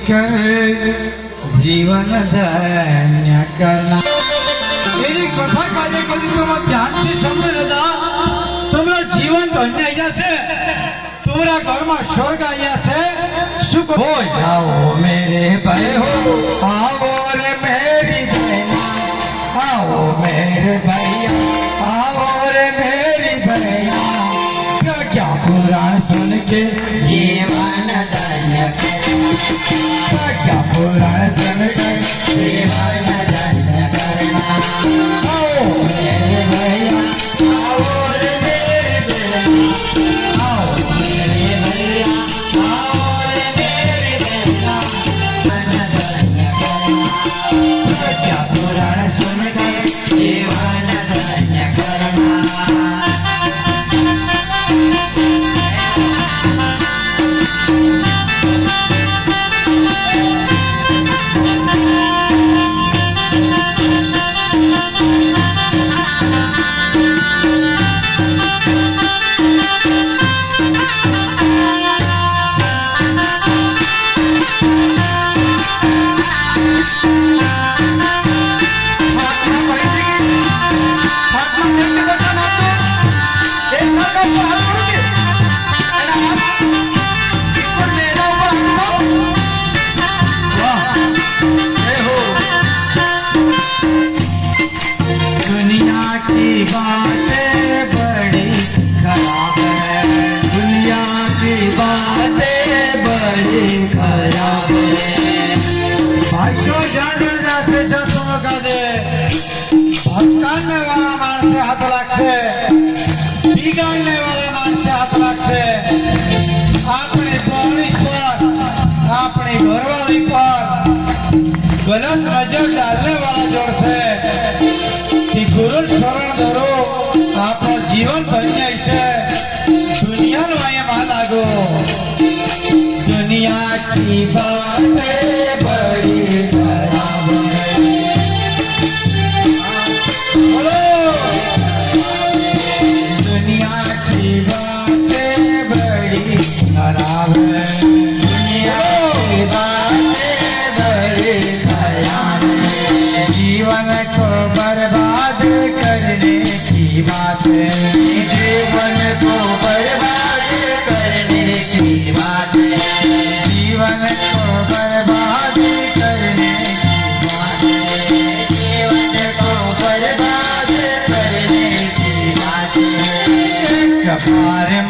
कर जीवन धन्य करना। मेरी कथा कार्य करी तो ध्यान से समझ लेता, तुम्हारा जीवन धन्य आया से, तुम्हारा घर में स्वर्ग आया से सुख हो जाओ मेरे भाई हो, आओ रे मेरी बहना, आओ मेरे भैया, आओ रे मेरी बहना, क्या पुराण सुन के जीवन धन्य करना, क्या पुराण सुन के जीवन धन्य करना। आओ मेरे भैया, आओ रे मेरी बहना, आओ मेरे भैया, आओ रे मेरी बहना, धन्य करना, क्या पुराण सुन के जीवन धन्य करना। दुनिया की बातें बड़ी खराब है, दुनिया की बातें बड़ी खराब है। भाइयों जाने से जो तुम कहे भटकाने वाला मान से हाथ रखे, बिगाड़ने वाला मान से हाथ रखे, अपने पुलिस पर, अपनी घरवाली पर गलत नजर डालने वाला जोर से गुरु शरण धरो, आपका जीवन धन्य है। दुनिया में मालागो, दुनिया की बातें बड़ी खराब है, बोलो दुनिया की बातें बड़ी खराब है, दुनिया की बातें बड़ी खराब है। जीवन को बर्बाद करने की बात है, जीवन को बर्बाद करने की बात है, जीवन को बर्बाद करने की बात है, जीवन को बर्बाद करने की बात है।